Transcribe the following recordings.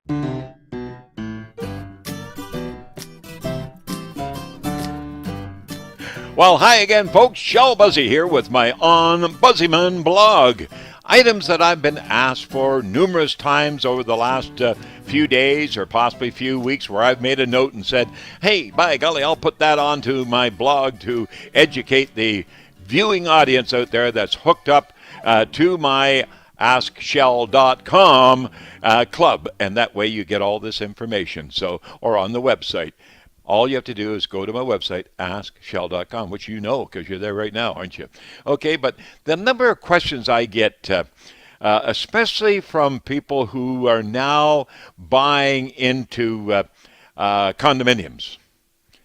Well, hi again, folks. Shell Busey here with my OmBuseyMan blog. Items that I've been asked for numerous times over the last few days or possibly few weeks, where I've made a note and said, hey, by golly, I'll put that onto my blog to educate the viewing audience out there that's hooked up to my AskShell.com club. And that way you get all this information. Or on the website. All you have to do is go to my website, AskShell.com, which you know because you're there right now, aren't you? Okay, but the number of questions I get, especially from people who are now buying into condominiums,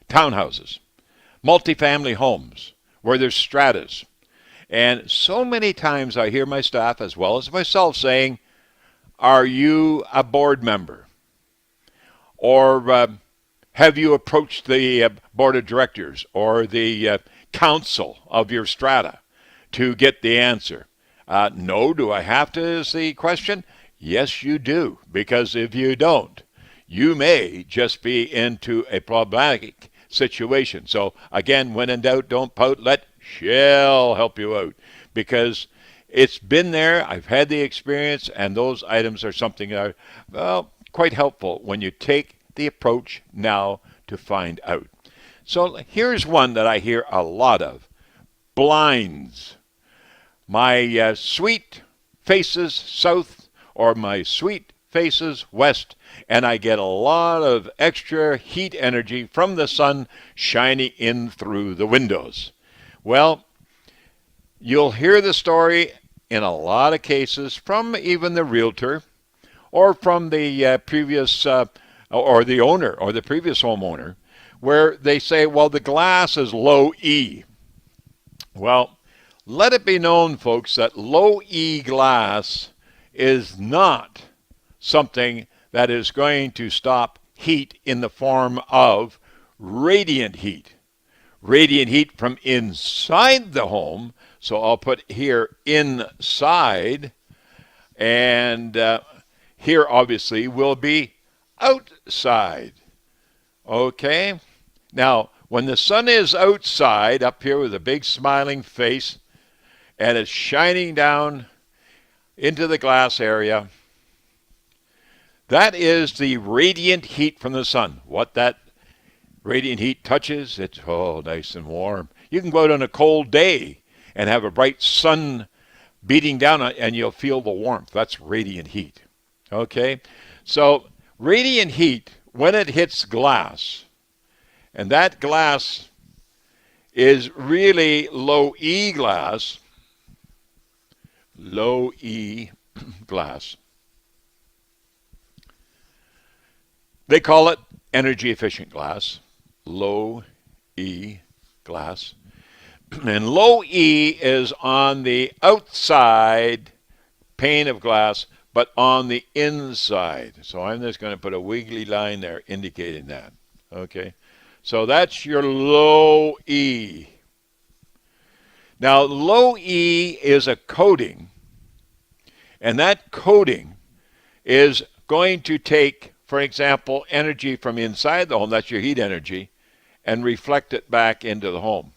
townhouses, multifamily homes, where there's stratas. And so many times I hear my staff, as well as myself, saying, are you a board member? Or have you approached the board of directors or the council of your strata to get the answer? No. Do I have to, is the question? Yes, you do. Because if you don't, you may just be into a problematic situation. So again, when in doubt, don't pout. Let Shell help you out. Because it's been there. I've had the experience. And those items are something that are, quite helpful when you take the approach now to find out. So here's one that I hear a lot of. Blinds. My suite faces south or my suite faces west, and I get a lot of extra heat energy from the sun shining in through the windows. Well, you'll hear the story in a lot of cases from even the realtor or from the previous or the owner or the previous homeowner, where they say, well, the glass is low E. Well, let it be known, folks, that low E glass is not something that is going to stop heat in the form of radiant heat. Radiant heat from inside the home. So I'll put here inside. And here, obviously, will be outside. Okay? Now, when the sun is outside, up here with a big smiling face, and it's shining down into the glass area, that is the radiant heat from the sun. What that radiant heat touches, it's nice and warm. You can go out on a cold day and have a bright sun beating down on it, and you'll feel the warmth. That's radiant heat. Okay? So radiant heat, when it hits glass, and that glass is really low E glass, low E glass. They call it energy efficient glass, low E glass. And low E is on the outside pane of glass, but on the inside. So I'm just going to put a wiggly line there indicating that. Okay? So that's your low E. Now, low E is a coating, and that coating is going to take, for example, energy from inside the home, that's your heat energy, and reflect it back into the home.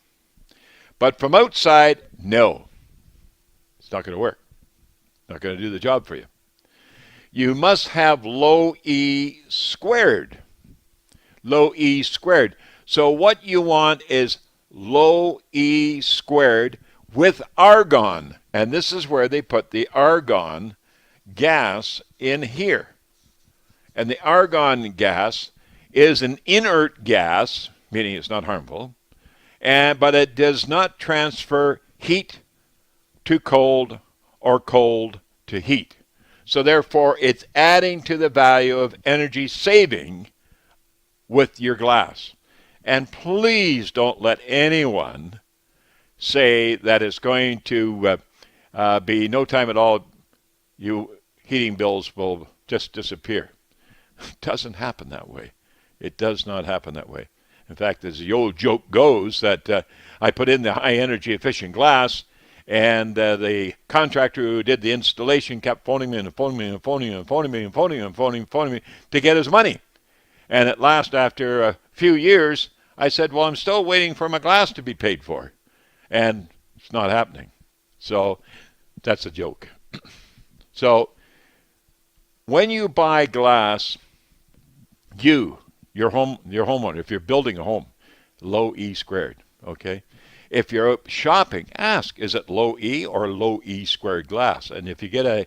But from outside, no. It's not going to work. Not going to do the job for you. You must have low E squared. Low E squared. So what you want is low E squared with argon. And this is where they put the argon gas in here. And the argon gas is an inert gas, meaning it's not harmful, but it does not transfer heat to cold or cold to heat. So therefore, it's adding to the value of energy saving with your glass. And please don't let anyone say that it's going to be no time at all, you heating bills will just disappear. It doesn't happen that way. It does not happen that way. In fact, as the old joke goes, that I put in the high energy efficient glass, And the contractor who did the installation kept phoning me and phoning me and phoning me and phoning me and phoning me and phoning me to get his money. And at last, after a few years, I said, well, I'm still waiting for my glass to be paid for. And it's not happening. So that's a joke. So when you buy glass, your homeowner, if you're building a home, low E squared, okay? If you're out shopping, ask, is it low E or low E squared glass? And if you get a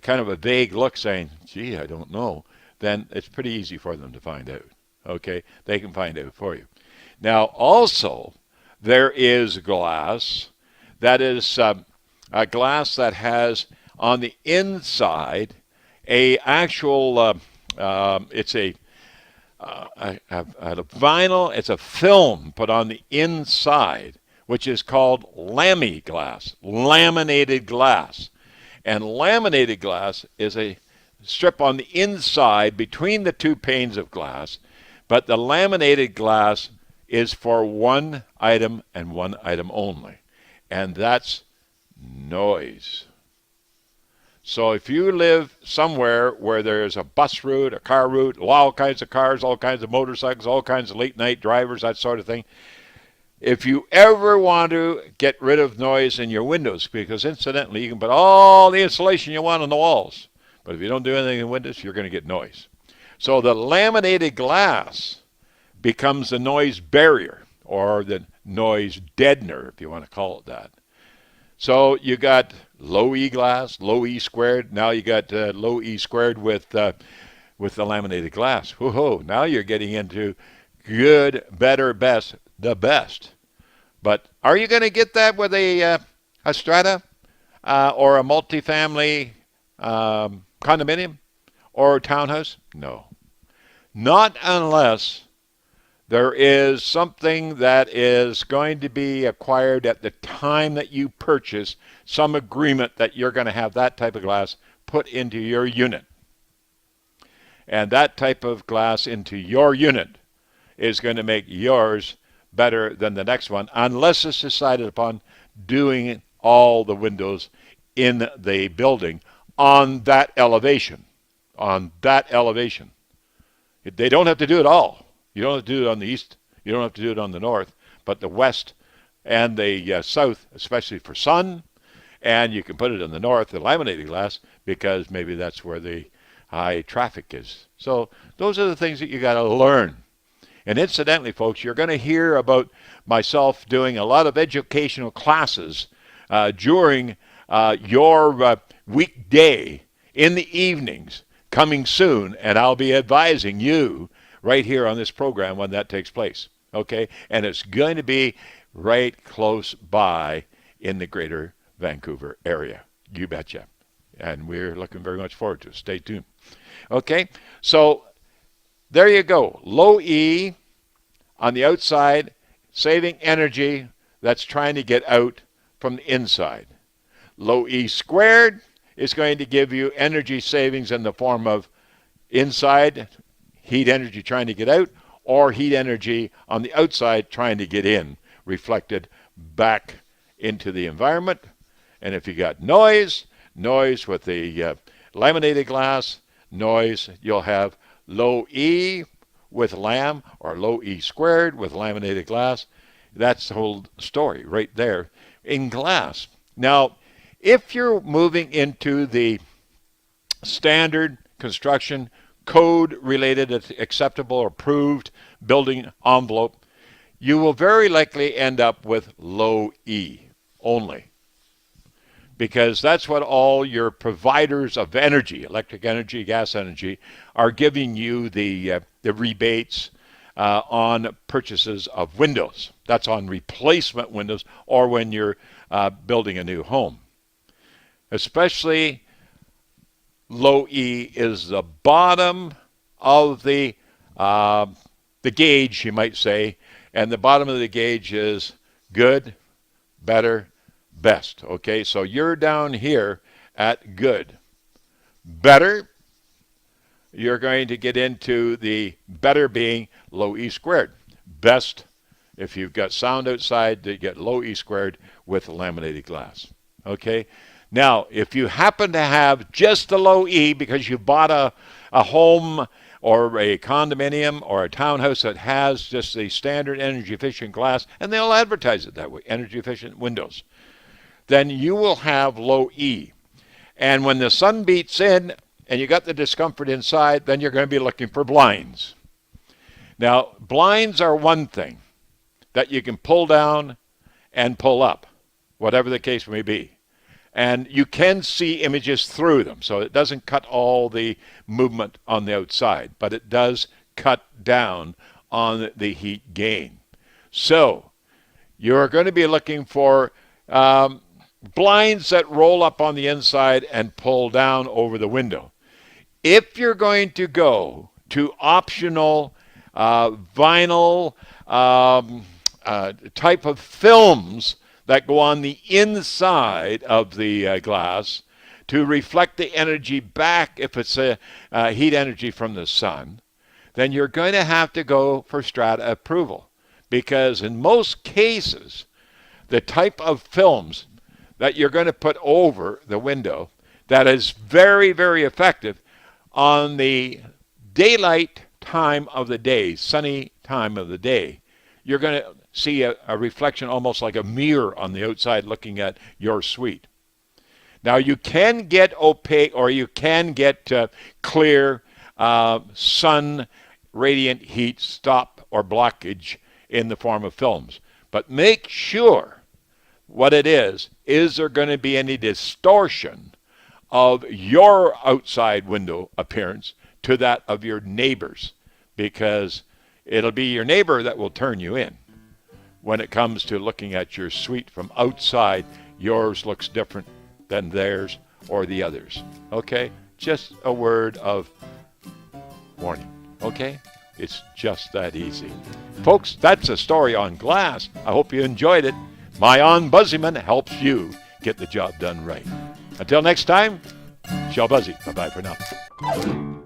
kind of a vague look saying, gee, I don't know, then it's pretty easy for them to find out, okay? They can find out for you. Now, also, there is glass that is a glass that has on the inside a actual, it's a vinyl, it's a film put on the inside, which is called lamy glass, laminated glass. And laminated glass is a strip on the inside between the two panes of glass, but the laminated glass is for one item and one item only, and that's noise. So if you live somewhere where there's a bus route, a car route, all kinds of cars, all kinds of motorcycles, all kinds of late night drivers, that sort of thing, if you ever want to get rid of noise in your windows, because incidentally you can put all the insulation you want on the walls, but if you don't do anything in the windows, you're going to get noise. So the laminated glass becomes the noise barrier, or the noise deadener, if you want to call it that. So you got low E glass, low E squared. Now you got low E squared with the laminated glass. Whoa! Now you're getting into good, better, best, the best. But are you going to get that with a strata or a multifamily condominium or a townhouse? No, not unless there is something that is going to be acquired at the time that you purchase, some agreement that you're going to have that type of glass put into your unit. And that type of glass into your unit is going to make yours better than the next one, unless it's decided upon doing all the windows in the building on that elevation. On that elevation. They don't have to do it all. You don't have to do it on the east. You don't have to do it on the north. But the west and the south, especially for sun, and you can put it in the north, the laminated glass, because maybe that's where the high traffic is. So those are the things that you got to learn. And incidentally, folks, you're going to hear about myself doing a lot of educational classes during your weekday in the evenings coming soon, and I'll be advising you right here on this program when that takes place, okay? And it's going to be right close by in the greater Vancouver area. You betcha. And we're looking very much forward to it. Stay tuned. Okay, so there you go. Low E on the outside, saving energy that's trying to get out from the inside. Low E squared is going to give you energy savings in the form of inside heat energy trying to get out, or heat energy on the outside trying to get in, reflected back into the environment. And if you got noise with the laminated glass, noise, you'll have low E with lam, or low E squared with laminated glass. That's the whole story right there in glass. Now, if you're moving into the standard construction code-related, acceptable, approved building envelope, you will very likely end up with low E only, because that's what all your providers of energy, electric energy, gas energy, are giving you the rebates on purchases of windows. That's on replacement windows or when you're building a new home. Especially low E is the bottom of the gauge, you might say, and the bottom of the gauge is good, better, best. Okay, so you're down here at good. Better, you're going to get into the better being low E squared. Best, if you've got sound outside, you get low E squared with laminated glass. Okay? Now, if you happen to have just the low E because you bought a home or a condominium or a townhouse that has just the standard energy efficient glass, and they'll advertise it that way, energy efficient windows, then you will have low E. And when the sun beats in and you got the discomfort inside, then you're going to be looking for blinds. Now, blinds are one thing that you can pull down and pull up, whatever the case may be. And you can see images through them, so it doesn't cut all the movement on the outside, but it does cut down on the heat gain. So you're going to be looking for blinds that roll up on the inside and pull down over the window. If you're going to go to optional vinyl type of films that go on the inside of the glass to reflect the energy back if it's a heat energy from the sun, then you're going to have to go for strata approval. Because in most cases, the type of films that you're going to put over the window that is very, very effective on the daylight time of the day, sunny time of the day, you're going to see a reflection almost like a mirror on the outside looking at your suite. Now, you can get opaque or you can get clear sun radiant heat stop or blockage in the form of films. But make sure what it is there going to be any distortion of your outside window appearance to that of your neighbors? Because it'll be your neighbor that will turn you in. When it comes to looking at your suite from outside, yours looks different than theirs or the others. Okay? Just a word of warning. Okay? It's just that easy. Folks, that's a story on glass. I hope you enjoyed it. My OmBuseyMan helps you get the job done right. Until next time, Shell Buzzy. Bye-bye for now.